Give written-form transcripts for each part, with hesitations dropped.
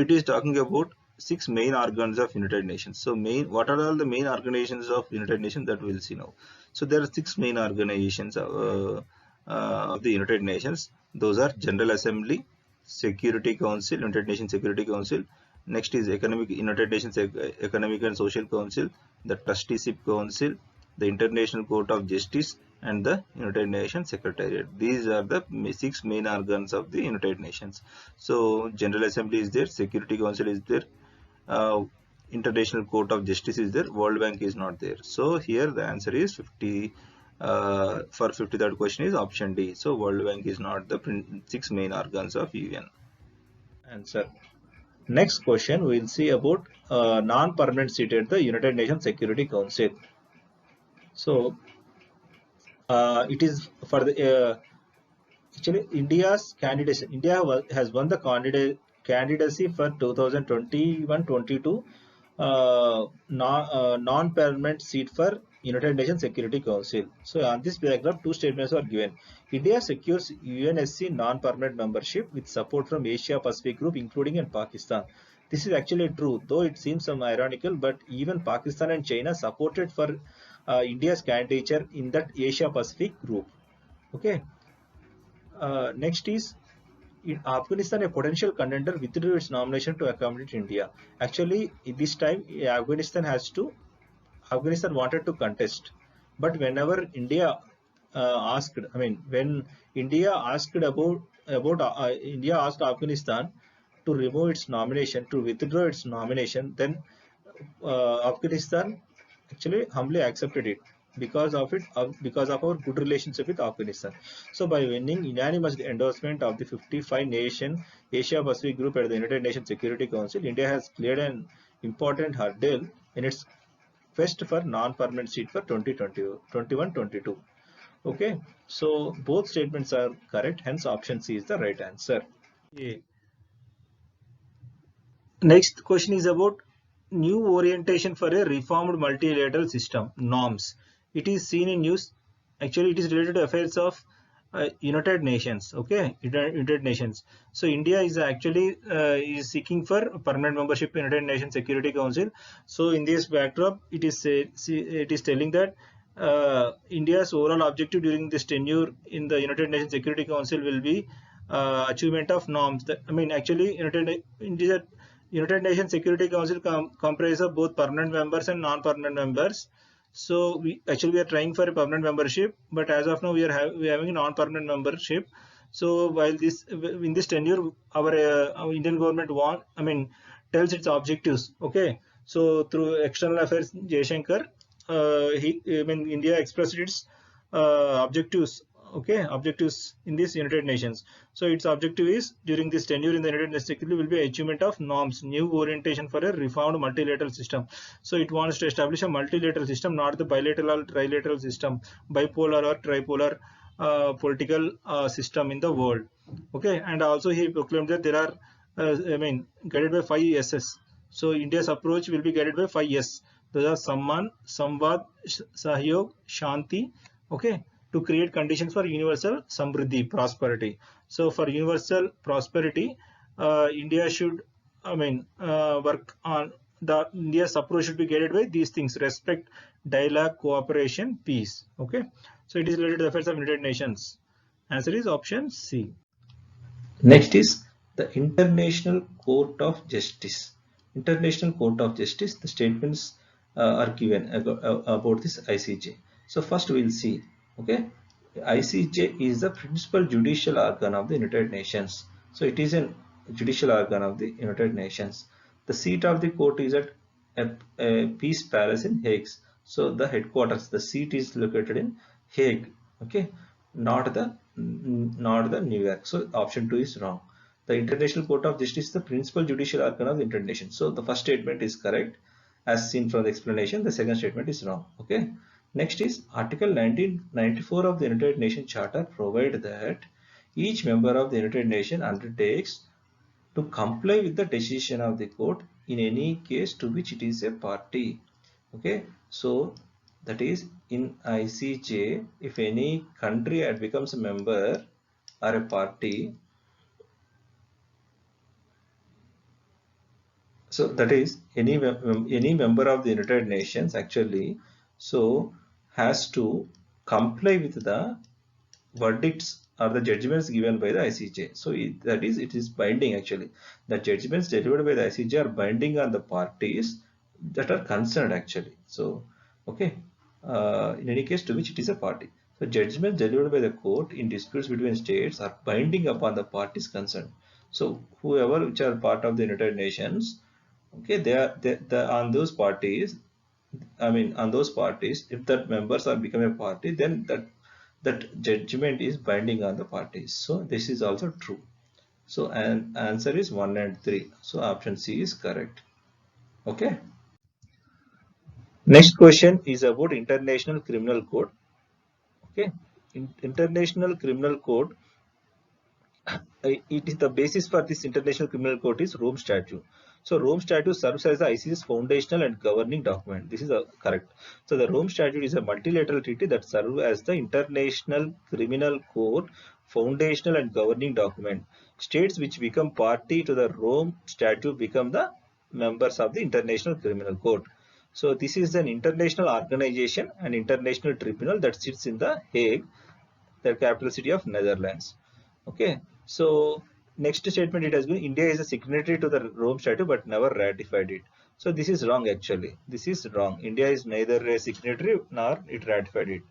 it is talking about 6 main organs of United Nations. So what are all the main organizations of United Nations that we'll see now. So there are 6 main organizations of the United Nations. Those are General Assembly, Security Council, United Nations Security Council. Next is United Nations Economic and Social Council, the Trusteeship Council, the International Court of Justice, and the United Nations Secretariat. These are the 6 main organs of the United Nations. So General Assembly is there, Security Council is there, International Court of Justice is there, World Bank is not there. So here the answer is 50. For 53rd question is option D. So World Bank is not the 6 main organs of UN. Answer. Next question we will see about non-permanent seat at the United Nations Security Council. So it is for the actually India's candidacy. India has won the candidacy for 2021-22 non-permanent seat for United Nations Security Council. So on this paragraph, two statements are given. India secures UNSC non-permanent membership with support from Asia Pacific group, including in Pakistan. This is actually true, though it seems some ironical, but even Pakistan and China supported for India's candidature in that Asia Pacific group. Okay. Next is in Afghanistan, a potential contender withdrew its nomination to accommodate India. Actually, this time Afghanistan wanted to contest, but whenever India when India asked India asked Afghanistan to remove its nomination, to withdraw its nomination, then Afghanistan actually humbly accepted it because of our good relationship with Afghanistan. So by winning unanimous endorsement of the 55 nation Asia Pacific group at the United Nations Security Council, India has cleared an important hurdle in its quest for non-permanent seat for 2021-22. Okay, so both statements are correct, hence option C is the right answer. Okay. Next question is about new orientation for a reformed multilateral system, norms. It is seen in news. Actually, it is related to affairs of United Nations. Okay, United Nations. So India is actually is seeking for permanent membership in United Nations Security Council. So in this backdrop, it is telling that India's overall objective during this tenure in the United Nations Security Council will be achievement of norms. Actually, United Nations Security Council comprises of both permanent members and non-permanent members. So we are trying for a permanent membership, but as of now we are having a non-permanent membership. So while in this tenure, our Indian government tells its objectives. Okay, so through External Affairs Jaishankar, India expressed its objectives. Okay, objectives in this United Nations. So its objective is during this tenure in the United Nations Security will be achievement of norms, new orientation for a reformed multilateral system. So it wants to establish a multilateral system, not the bilateral or trilateral system, bipolar or tripolar political system in the world. Okay, and also he proclaimed that there are guided by 5 S's. So India's approach will be guided by 5 S. Those are Samman, Samvad, Sahyog, Shanti. Okay, to create conditions for universal samriddhi, prosperity. So for universal prosperity, India should work on India's approach should be guided by these things: respect, dialogue, cooperation, peace. Okay, so it is related to the affairs of United Nations. Answer is option C. Next is the International Court of Justice. International Court of Justice, the statements are given about this ICJ. So first we will see. Okay, ICJ is the principal judicial organ of the United Nations. So it is a judicial organ of the United Nations. The seat of the court is at a Peace Palace in Hague. So the headquarters, the seat is located in Hague. Okay, not the New York. So option 2 is wrong. The International Court of Justice is the principal judicial organ of the United Nations. So the first statement is correct as seen from the explanation. The second statement is wrong. Okay. Next is Article 1994 of the United Nations Charter provides that each member of the United Nations undertakes to comply with the decision of the court in any case to which it is a party. Okay, so that is in ICJ, if any country becomes a member or a party, So that is any member of the United Nations actually has to comply with the verdicts or the judgments given by the ICJ. So it is binding actually. The judgments delivered by the ICJ are binding on the parties that are concerned actually. So okay, in any case to which it is a party. So judgments delivered by the court in disputes between states are binding upon the parties concerned. So whoever which are part of the United Nations, okay, they on those parties, I mean, on those parties, if that members are become a party, then that judgment is binding on the parties. So this is also true. So and answer is 1 and 3. So option C is correct. Okay. Next question is about International Criminal Code. Okay. International Criminal Code, it is the basis for this International Criminal Court is Rome Statute. So Rome Statute serves as the ICC's foundational and governing document. This is correct. So the Rome Statute is a multilateral treaty that serves as the International Criminal Court foundational and governing document. States which become party to the Rome Statute become the members of the International Criminal Court. So this is an international organization, an international tribunal that sits in the Hague, the capital city of Netherlands. Okay, so next statement it has been India is a signatory to the Rome Statute but never ratified it. So this is wrong actually. This is wrong. India is neither a signatory nor it ratified it.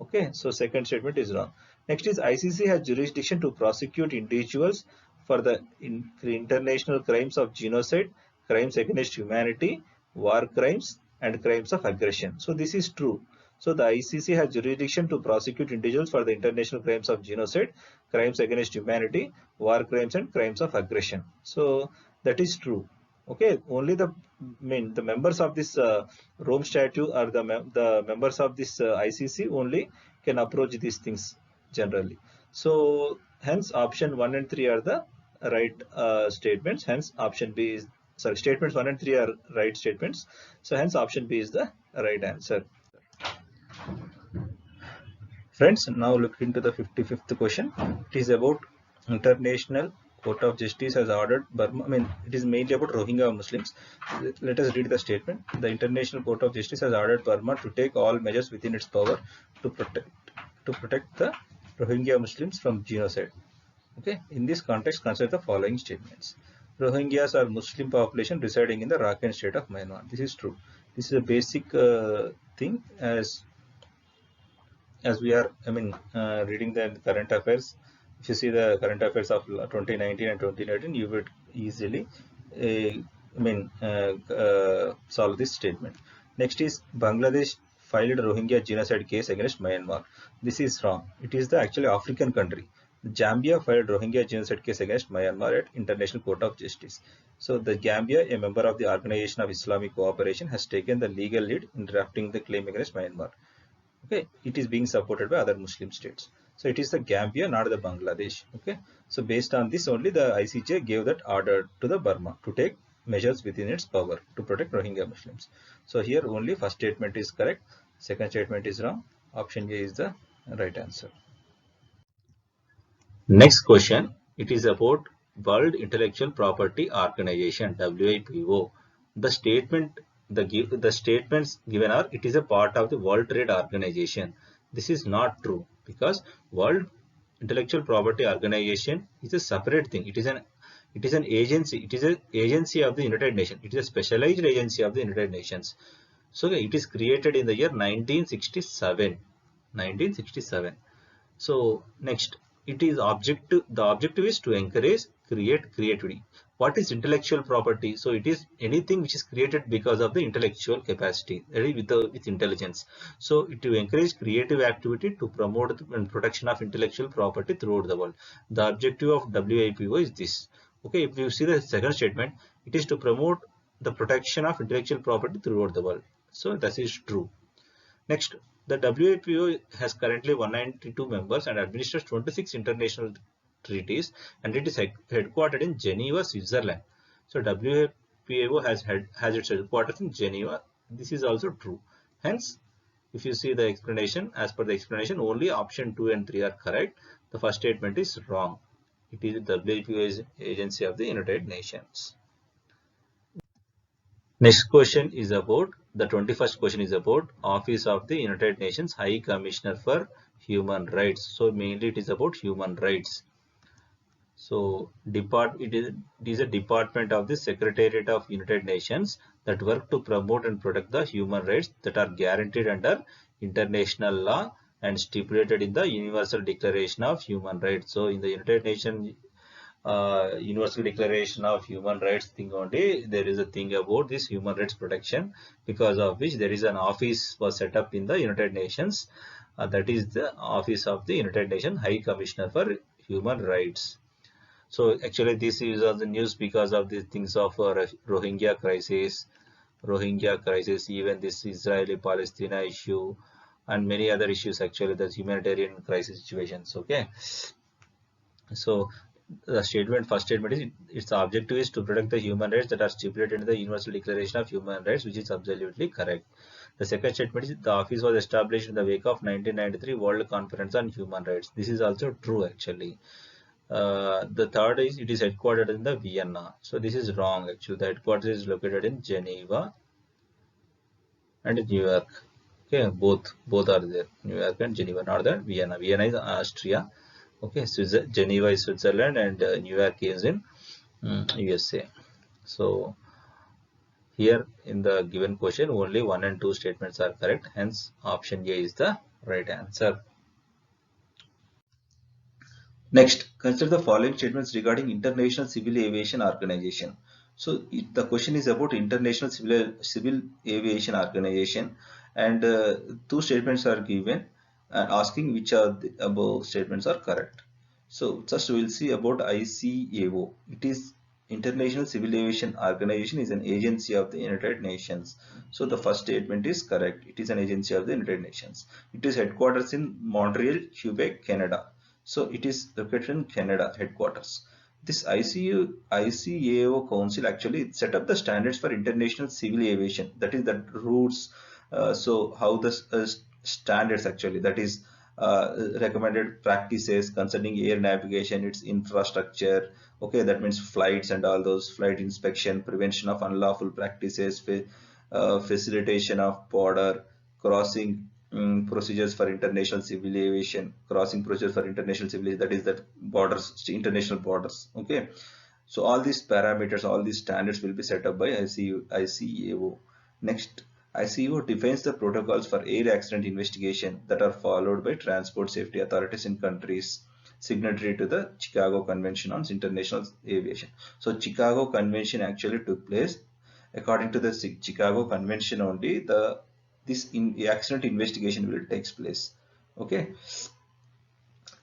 Okay, so second statement is wrong. Next is ICC has jurisdiction to prosecute individuals for the international crimes of genocide, crimes against humanity, war crimes, and crimes of aggression. So this is true. So the ICC has jurisdiction to prosecute individuals for the international crimes of genocide, crimes against humanity, war crimes, and crimes of aggression. So that is true. Okay, only the the members of this Rome Statute or the members of this ICC only can approach these things generally. So hence option 1 and 3 are the right statements. Hence option B is sorry, statements 1 and 3 are right statements. So hence option B is the right answer. Friends, now look into the 55th question. It is about International Court of Justice has ordered Burma. I mean, it is mainly about Rohingya Muslims. Let us read the statement. The International Court of Justice has ordered Burma to take all measures within its power to protect the Rohingya Muslims from genocide. Okay. In this context, consider the following statements. Rohingyas are Muslim population residing in the Rakhine state of Myanmar. This is true. This is a basic thing as we are, reading the current affairs. If you see the current affairs of 2019 and 2019, you would easily, solve this statement. Next is Bangladesh filed Rohingya genocide case against Myanmar. This is wrong. It is the actually African country. Gambia filed Rohingya genocide case against Myanmar at International Court of Justice. So the Gambia, a member of the Organization of Islamic Cooperation, has taken the legal lead in drafting the claim against Myanmar. Okay, it is being supported by other Muslim states. So it is the Gambia, not the Bangladesh. Okay, so based on this only the ICJ gave that order to the Burma to take measures within its power to protect Rohingya Muslims. So here only first statement is correct, second statement is wrong. Option A is the right answer. Next question, it is about World Intellectual Property Organization, WIPO. The statements given are it is a part of the World Trade Organization. This is not true because World Intellectual Property Organization is a separate thing. It is an agency. It is an agency of the United Nations. It is a specialized agency of the United Nations. So it is created in the year 1967. 1967. So next, it is the objective is to encourage creativity. What is intellectual property? So it is anything which is created because of the intellectual capacity, with intelligence. So to encourage creative activity to promote and protection of intellectual property throughout the world. The objective of WIPO is this. Okay, if you see the second statement, it is to promote the protection of intellectual property throughout the world. So that is true. Next, the WIPO has currently 192 members and administers 26 international treaties, and it is headquartered in Geneva, Switzerland. So WIPO has its headquarters in Geneva. This is also true. Hence, if you see the explanation, as per the explanation, only option 2 and 3 are correct. The first statement is wrong. It is the WIPO is agency of the United Nations. Next question is about, the 21st question is about Office of the United Nations High Commissioner for Human Rights. So mainly it is about human rights. So it is a department of the Secretariat of United Nations that work to promote and protect the human rights that are guaranteed under international law and stipulated in the Universal Declaration of Human Rights. So in the United Nations Universal Declaration of Human Rights thing only, there is a thing about this human rights protection, because of which there is an office was set up in the United Nations, that is the Office of the United Nations High Commissioner for Human Rights. So actually this is on the news because of the things of Rohingya crisis, even this Israeli-Palestina issue and many other issues, actually the humanitarian crisis situations. Okay. So the first statement is, its objective is to protect the human rights that are stipulated in the Universal Declaration of Human Rights, which is absolutely correct. The second statement is, the office was established in the wake of 1993 World Conference on Human Rights. This is also true actually. The third is, it is headquartered in the Vienna. So this is wrong actually. The headquarters is located in Geneva and New York. Okay, both are there. New York and Geneva, not that Vienna. Vienna is Austria. Okay, Geneva is Switzerland, and New York is in USA. So here in the given question, only 1 and 2 statements are correct. Hence, option A is the right answer. Next, consider the following statements regarding International Civil Aviation Organization. So the question is about International Civil Aviation Organization, and 2 statements are given and asking which of the above statements are correct. So first we will see about ICAO. It is International Civil Aviation Organization is an agency of the United Nations. So the first statement is correct. It is an agency of the United Nations. It is headquarters in Montreal, Quebec, Canada. So it is located in Canada headquarters. This ICAO Council actually set up the standards for international civil aviation. That is the routes. So how the standards actually, that is recommended practices concerning air navigation, its infrastructure. Okay, that means flights and all those, flight inspection, prevention of unlawful practices, facilitation of border crossing, procedures for international civil aviation, that is that borders, international borders. Okay, so all these parameters, all these standards will be set up by ICAO. Next, ICAO defines the protocols for air accident investigation that are followed by transport safety authorities in countries signatory to the Chicago Convention on International Aviation. So Chicago Convention actually took place. According to the Chicago Convention only, this accident investigation will takes place. Okay,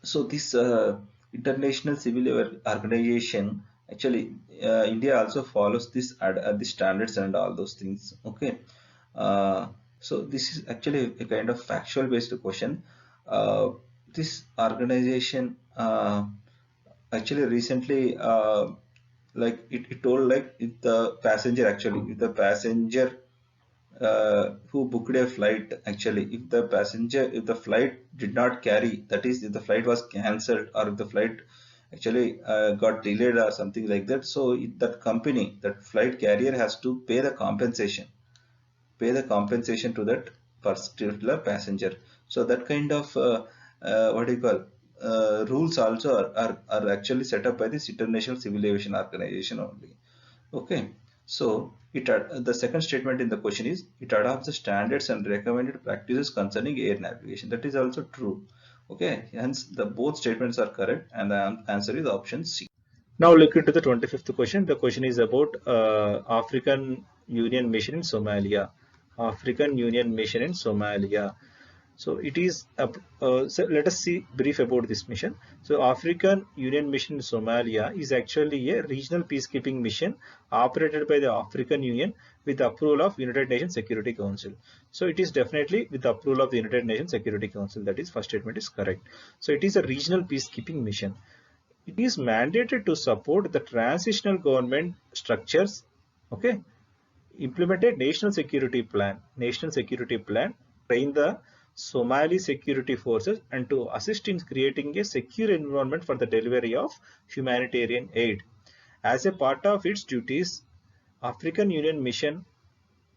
so this International Civil Organization, actually India also follows this the standards and all those things. Okay, so this is actually a kind of factual based question. This organization actually recently like it told, like if the passenger who booked a flight, actually if the flight did not carry, that is if the flight was cancelled or if the flight actually got delayed or something like that, so that flight carrier has to pay the compensation to that particular passenger. So that kind of what do you call rules also are actually set up by this International Civil Aviation Organization only. Okay, so the second statement in the question is, it adopts the standards and recommended practices concerning air navigation. That is also true. Okay, hence the both statements are correct, and the answer is option C. Now look into the 25th question. The question is about African Union Mission in Somalia. African Union Mission in Somalia. So it is so let us see brief about this mission. So African Union Mission in Somalia is actually a regional peacekeeping mission operated by the African Union with the approval of United Nations Security Council. So it is definitely with the approval of the United Nations Security Council. That is, first statement is correct. So it is a regional peacekeeping mission. It is mandated to support the transitional government structures. Okay, implement a national security plan, train the Somali security forces, and to assist in creating a secure environment for the delivery of humanitarian aid. As a part of its duties, African Union Mission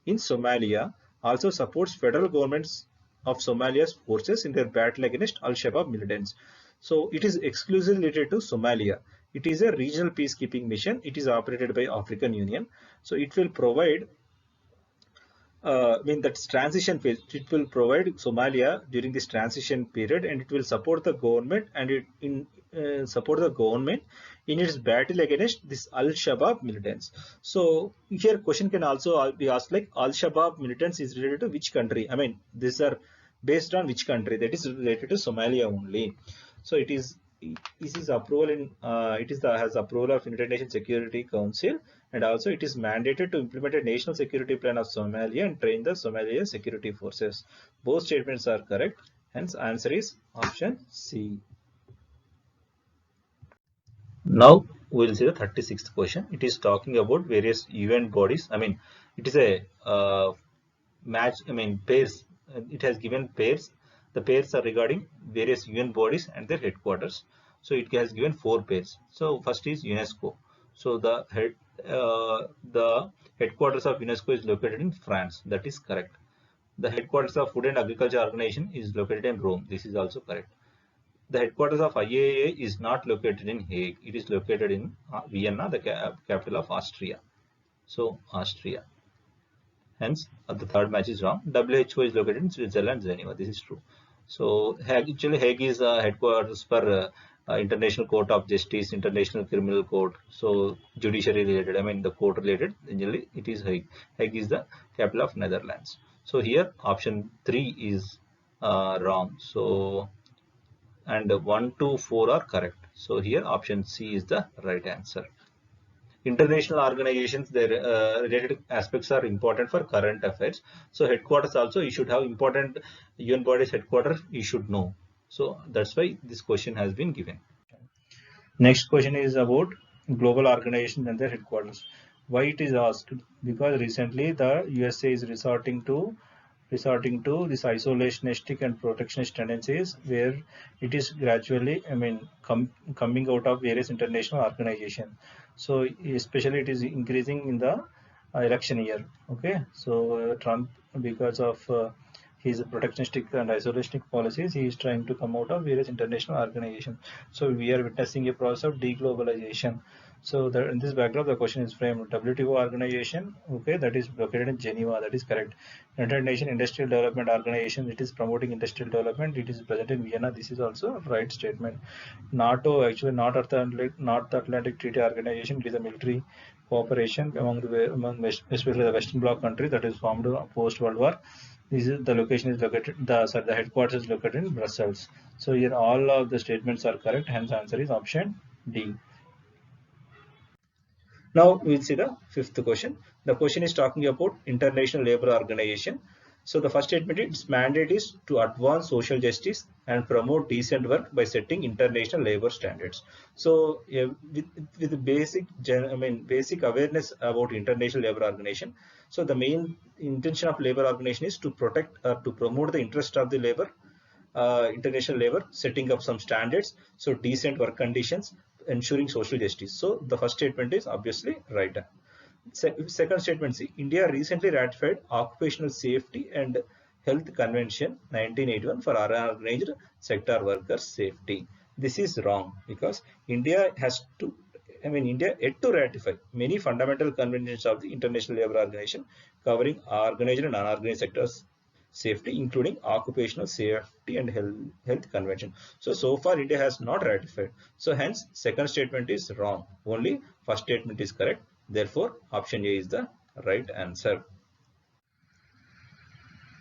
in Somalia also supports federal governments of Somalia's forces in their battle against Al-Shabaab militants. So it is exclusively related to Somalia. It is a regional peacekeeping mission. It is operated by African Union. So it will provide that's transition phase. It will provide Somalia during this transition period, and it will support the government and support the government in its battle against this Al-Shabaab militants. So here question can also be asked, like, Al-Shabaab militants is related to which country? I mean, these are based on which country? That is related to Somalia only. So it is approval in has approval of United Nations Security Council, and also it is mandated to implement a national security plan of Somalia and train the Somalia security forces. Both statements are correct. Hence, answer is option C. Now we will see the 36th question. It is talking about various UN bodies. I mean, it is a match. I mean, pairs. It has given pairs. The pairs are regarding various UN bodies and their headquarters. So it has given 4 pairs. So first is UNESCO. So the headquarters of UNESCO is located in France. That is correct. The headquarters of Food and Agriculture Organization is located in Rome. This is also correct. The headquarters of IAEA is not located in Hague. It is located in Vienna, the capital of Austria. So Austria. Hence, the third match is wrong. WHO is located in Switzerland, Geneva. This is true. So Hague is headquarters for International Court of Justice, International Criminal Court. So judiciary related, I mean the court related, generally it is Hague. Hague is the capital of Netherlands. So here option 3 is wrong. So and 1, 2, 4 are correct. So here option C is the right answer. International organizations, their related aspects are important for current affairs. So headquarters also, you should have important UN bodies headquarters, you should know. So that's why this question has been given. Next question is about global organizations and their headquarters. Why it is asked? Because recently the USA is resorting to this isolationistic and protectionist tendencies, where it is gradually, I mean, coming out of various international organizations. So especially it is increasing in the election year. Okay, so Trump, because of his protectionistic and isolationist policies, he is trying to come out of various international organizations. So we are witnessing a process of deglobalization. So in this backdrop, the question is framed. WTO organization, okay, that is located in Geneva. That is correct. United Nations Industrial Development Organization, it is promoting industrial development. It is present in Vienna. This is also a right statement. NATO, actually North Atlantic Treaty Organization, it is a military cooperation among especially the Western Bloc countries that is formed post World War. This is the location is located. The headquarters is located in Brussels. So here all of the statements are correct. Hence, answer is option D. Now we'll see the 5th question. The question is talking about International Labour Organization. So the first statement, its mandate is to advance social justice and promote decent work by setting international labour standards. So with basic awareness about International Labour Organization. So the main intention of Labour Organization is to protect or to promote the interest of the labour, international labor, setting up some standards, so decent work conditions, ensuring social justice. So the first statement is obviously right. Second statement, see, India recently ratified Occupational Safety and Health Convention 1981 for unorganized sector workers' safety. This is wrong because India yet to ratify many fundamental conventions of the International Labour Organization covering organized and unorganized sectors safety, including Occupational Safety and Health Convention. So far India has not ratified. So hence second statement is wrong. Only first statement is correct. Therefore option A is the right answer.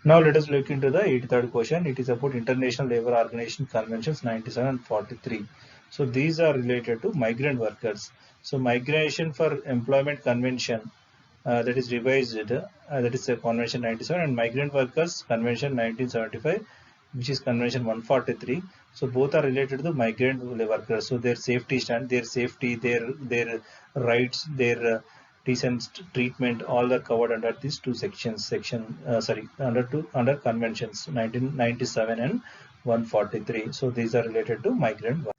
Now let us look into the 83rd question. It is about International Labour Organization Conventions 97 and 43. So these are related to migrant workers. So Migration for Employment Convention, that is revised, that is Convention 97, and Migrant Workers Convention 1975, which is Convention 143. So both are related to the migrant workers. So their safety their rights, their decent treatment, all are covered under these two sections. Under conventions 1997 and 143. So these are related to migrant workers.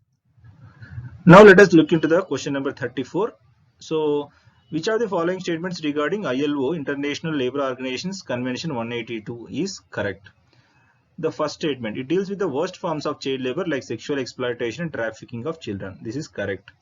Now let us look into the question number 34. So Which of the following statements regarding ILO, International Labour Organization's Convention 182 is correct? The first statement, it deals with the worst forms of child labor like sexual exploitation and trafficking of children. This is correct.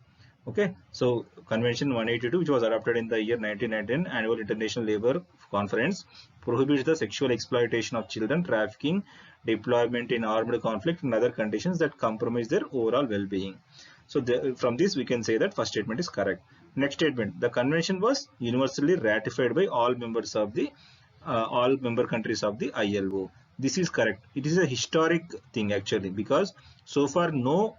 Okay, so Convention 182, which was adopted in the year 1919, Annual International Labour Conference, prohibits the sexual exploitation of children, trafficking, deployment in armed conflict, and other conditions that compromise their overall well-being. So from this, we can say that first statement is correct. Next statement, the convention was universally ratified by all members of the all member countries of the ILO. This is correct. It is a historic thing actually, because so far no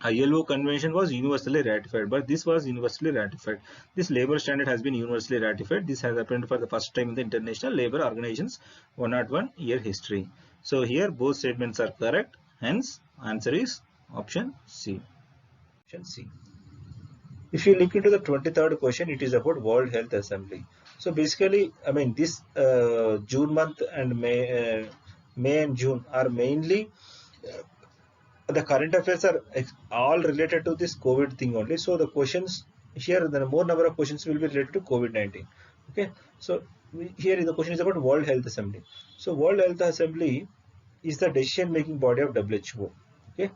ILO convention was universally ratified, but this was universally ratified. This labor standard has been universally ratified. This has happened for the first time in the International Labour Organization's 101 year history. So here both statements are correct. Hence, answer is option C. Option C. If you look into the 23rd question, it is about World Health Assembly. So basically, I mean, this June month and May and June are mainly the current affairs are all related to this COVID thing only. So the questions here, the more number of questions will be related to COVID-19. Okay. So here the question is about World Health Assembly. So World Health Assembly is the decision-making body of WHO. Okay.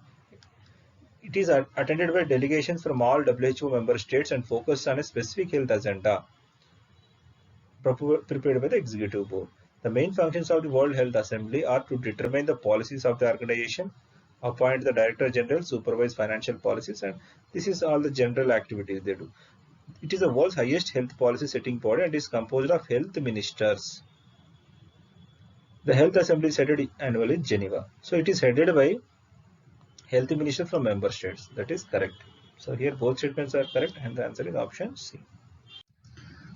It is attended by delegations from all WHO member states and focuses on a specific health agenda prepared by the executive board. The main functions of the World Health Assembly are to determine the policies of the organization, appoint the director general, supervise financial policies, and this is all the general activities they do. It is the world's highest health policy setting body and is composed of health ministers. The Health Assembly is headed annually in Geneva. So it is headed by health minister from member states. That is correct. So here both statements are correct and the answer is option C.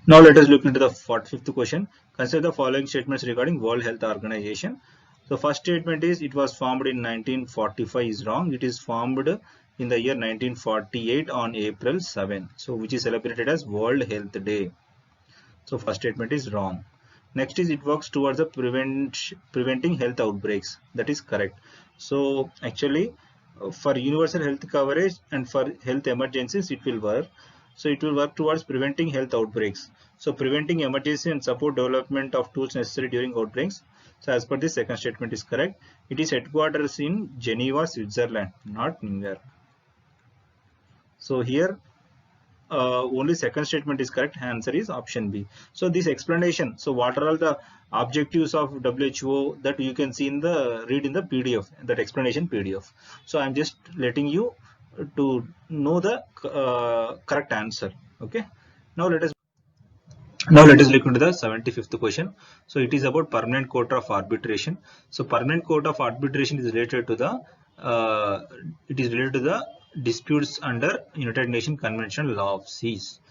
Now let us look into the 45th question. Consider the following statements regarding World Health Organization. The first statement is it was formed in 1945 is wrong. It is formed in the year 1948 on April 7. So which is celebrated as World Health Day. So first statement is wrong. Next is it works towards the preventing health outbreaks. That is correct. So actually for universal health coverage and for health emergencies it will work. So it will work towards preventing health outbreaks. So preventing emergency and support development of tools necessary during outbreaks. So as per this second statement is correct. It is headquarters in Geneva, Switzerland, not New York. So here only second statement is correct. Answer is option B. So this explanation. So what are all the objectives of WHO that you can see in the read in the PDF, that explanation PDF. So I'm just letting you to know the correct answer. Okay. Now let us look into the 75th question. So it is about permanent court of arbitration. So permanent court of arbitration is related to the disputes under United Nations Convention Law of Seas.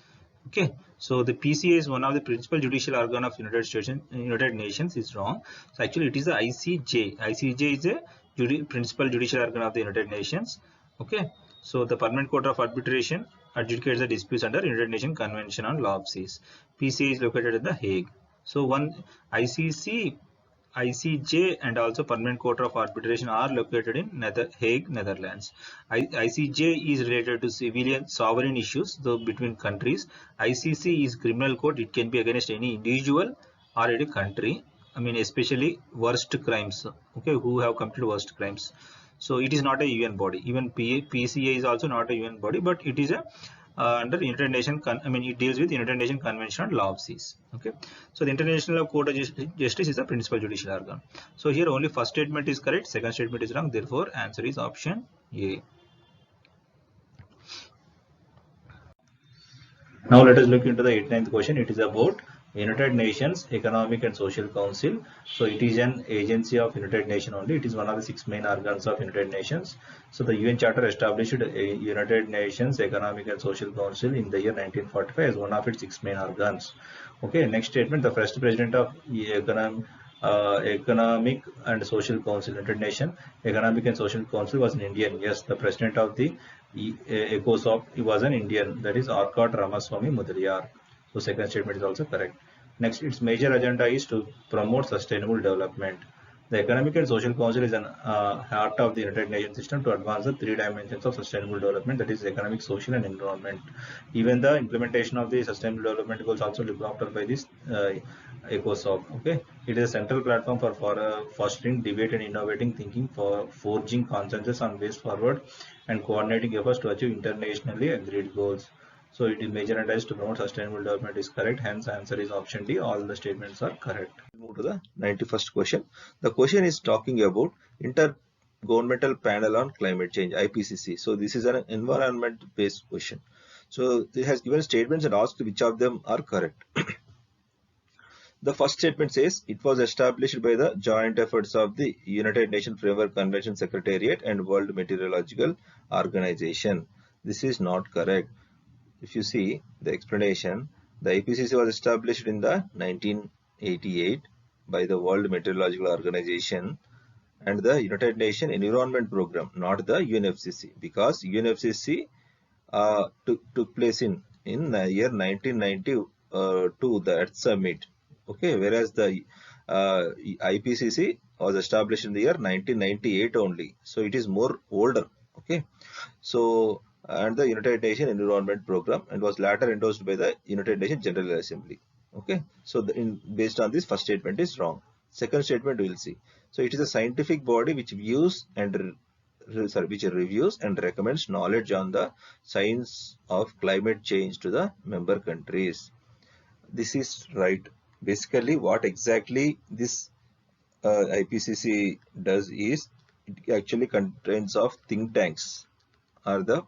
Okay, so the PCA is one of the principal judicial organ of United Nations is wrong. So actually it is the ICJ. ICJ is a principal judicial organ of the United Nations. Okay, so the permanent court of arbitration adjudicates the disputes under United Nations Convention on Law of Seas. PCA is located in the Hague. So one ICC, ICJ and also Permanent Court of Arbitration are located in Hague, Netherlands. ICJ is related to civilian sovereign issues though between countries. ICC is criminal court. It can be against any individual or any country. I mean especially worst crimes. Okay, who have committed worst crimes. So it is not a UN body. Even PCA is also not a UN body, but it is a under United Nations, it deals with United Nations Convention on Law of Seas. Okay, so the International Court of Justice is the principal judicial organ. So here only first statement is correct, second statement is wrong. Therefore, answer is option A. Now let us look into the 89th question. It is about United Nations Economic and Social Council. So it is an agency of United Nations only. It is one of the 6 main organs of United Nations. So the UN Charter established a United Nations Economic and Social Council in the year 1945 as one of its 6 main organs. Okay, next statement, the first president of Economic and Social Council, United Nations Economic and Social Council was an Indian. Yes, the president of the ECOSOC was an Indian, that is Arcot Ramaswamy Mudaliar. So second statement is also correct. Next, its major agenda is to promote sustainable development. The Economic and Social Council is an heart of the United Nations system to advance the three dimensions of sustainable development, that is economic, social and environment. Even the implementation of the sustainable development goals also looked after by this ECOSOC. Okay, it is a central platform for fostering debate and innovating thinking, for forging consensus on ways forward and coordinating efforts to achieve internationally agreed goals. So it is major and to promote sustainable development is correct. Hence, answer is option D. All the statements are correct. Move to the 91st question. The question is talking about Intergovernmental Panel on Climate Change, IPCC. So this is an environment-based question. So it has given statements and asked which of them are correct. The first statement says it was established by the joint efforts of the United Nations Framework Convention Secretariat and World Meteorological Organization. This is not correct. If you see the explanation, the IPCC was established in the 1988 by the World Meteorological Organization and the United Nations Environment Program, not the UNFCC, because UNFCC took place in the year 1992, the Earth Summit. Okay, whereas the IPCC was established in the year 1998 only, so it is more older. Okay, so and the United Nations Environment Program, and was later endorsed by the United Nations General Assembly. Okay, so based on this, first statement is wrong. Second statement we will see. So it is a scientific body which reviews and recommends knowledge on the science of climate change to the member countries. This is right. Basically, what exactly this IPCC does is, it actually contains of think tanks or the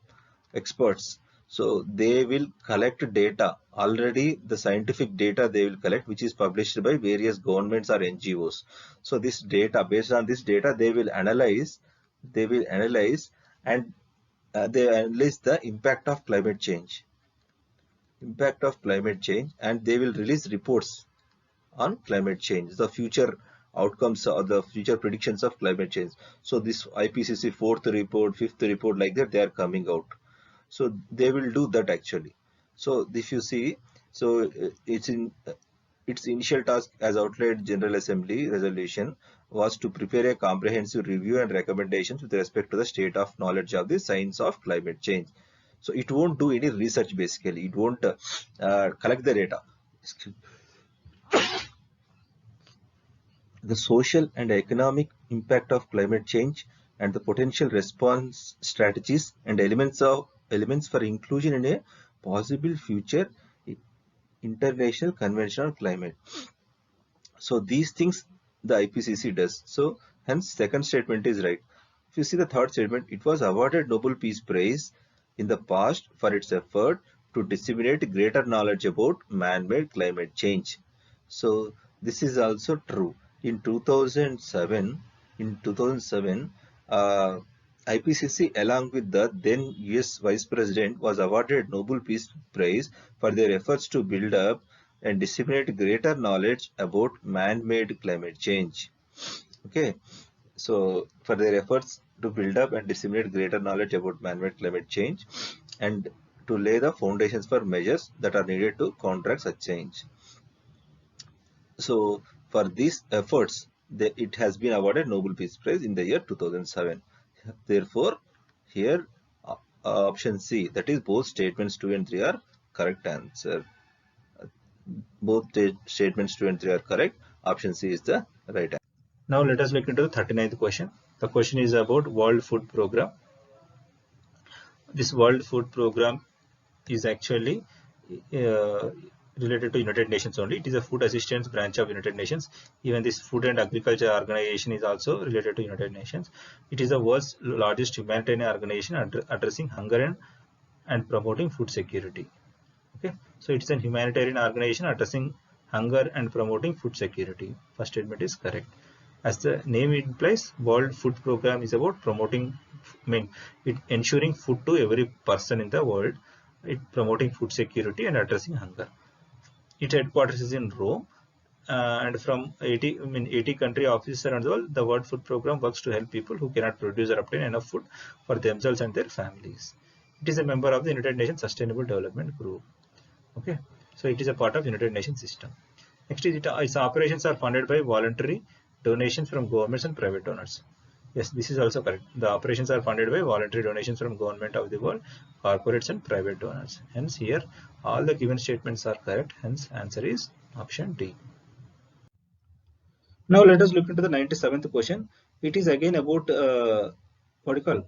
experts. So they will collect data. Already the scientific data they will collect, which is published by various governments or NGOs. So this data, based on this data, they will analyze and they analyze the impact of climate change. And they will release reports on climate change, the future outcomes or the future predictions of climate change. So this IPCC fourth report, fifth report, like that, they are coming out. So they will do that actually. So if you see, so its initial task as outlined General Assembly resolution was to prepare a comprehensive review and recommendations with respect to the state of knowledge of the science of climate change. So it won't do any research basically. It won't collect the data. The social and economic impact of climate change and the potential response strategies and elements for inclusion in a possible future international convention on climate. So these things the IPCC does. So hence second statement is right. If you see the third statement, it was awarded Nobel Peace Prize in the past for its effort to disseminate greater knowledge about man-made climate change. So this is also true. In 2007, IPCC along with the then US Vice President was awarded Nobel Peace Prize for their efforts to build up and disseminate greater knowledge about man-made climate change. Okay, so for their efforts to build up and disseminate greater knowledge about man-made climate change and to lay the foundations for measures that are needed to counteract such change. So for these efforts, it has been awarded Nobel Peace Prize in the year 2007. Therefore, here option C, that is both statements 2 and 3 are correct answer. Both statements 2 and 3 are correct. Option C is the right answer. Now let us look into the 39th question. The question is about World Food Program. This World Food Program is actually related to United Nations only. It is a food assistance branch of United Nations. Even this Food and Agriculture Organization is also related to United Nations. It is the world's largest humanitarian organization addressing hunger and promoting food security. Okay, so it is a humanitarian organization addressing hunger and promoting food security. First statement is correct. As the name implies, World Food Program is about promoting, ensuring food to every person in the world, promoting food security and addressing hunger. Its headquarters is in Rome, and from 80 country offices around the world, the World Food Program works to help people who cannot produce or obtain enough food for themselves and their families. It is a member of the United Nations Sustainable Development Group. Okay, so it is a part of United Nations system. Next is its operations are funded by voluntary donations from governments and private donors. Yes, this is also correct. The operations are funded by voluntary donations from government of the world, corporates and private donors. Hence here all the given statements are correct. Hence answer is option D. Now let us look into the 97th question. It is again about what do you call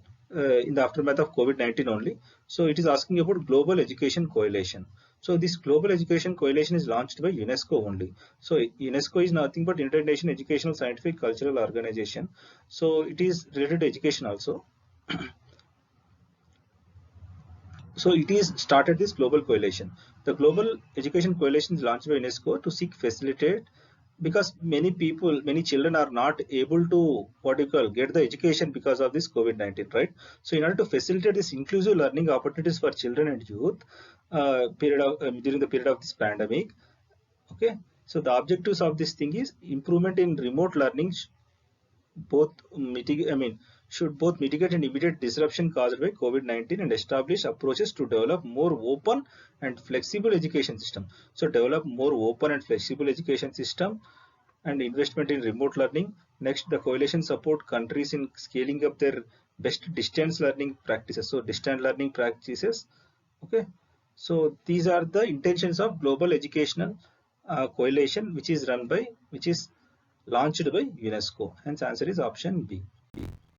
in the aftermath of COVID-19 only. So it is asking about Global Education Coalition. So this Global Education Coalition is launched by UNESCO only. So UNESCO is nothing but United Nations Educational, Scientific, Cultural Organization. So it is related to education also. So it is started this global coalition. The Global Education Coalition is launched by UNESCO to seek facilitate, because many people, many children are not able to what you call get the education because of this COVID-19, right? So in order to facilitate this inclusive learning opportunities for children and youth during the period of this pandemic, okay. So the objectives of this thing is improvement in remote learning, both mitigate, should both mitigate and immediate disruption caused by COVID-19 and establish approaches to develop more open and flexible education system. So develop more open and flexible education system and investment in remote learning. Next, the coalition support countries in scaling up their best distance learning practices. So distant learning practices. Okay. So these are the intentions of Global Educational Coalition, which is launched by UNESCO. Hence answer is option B.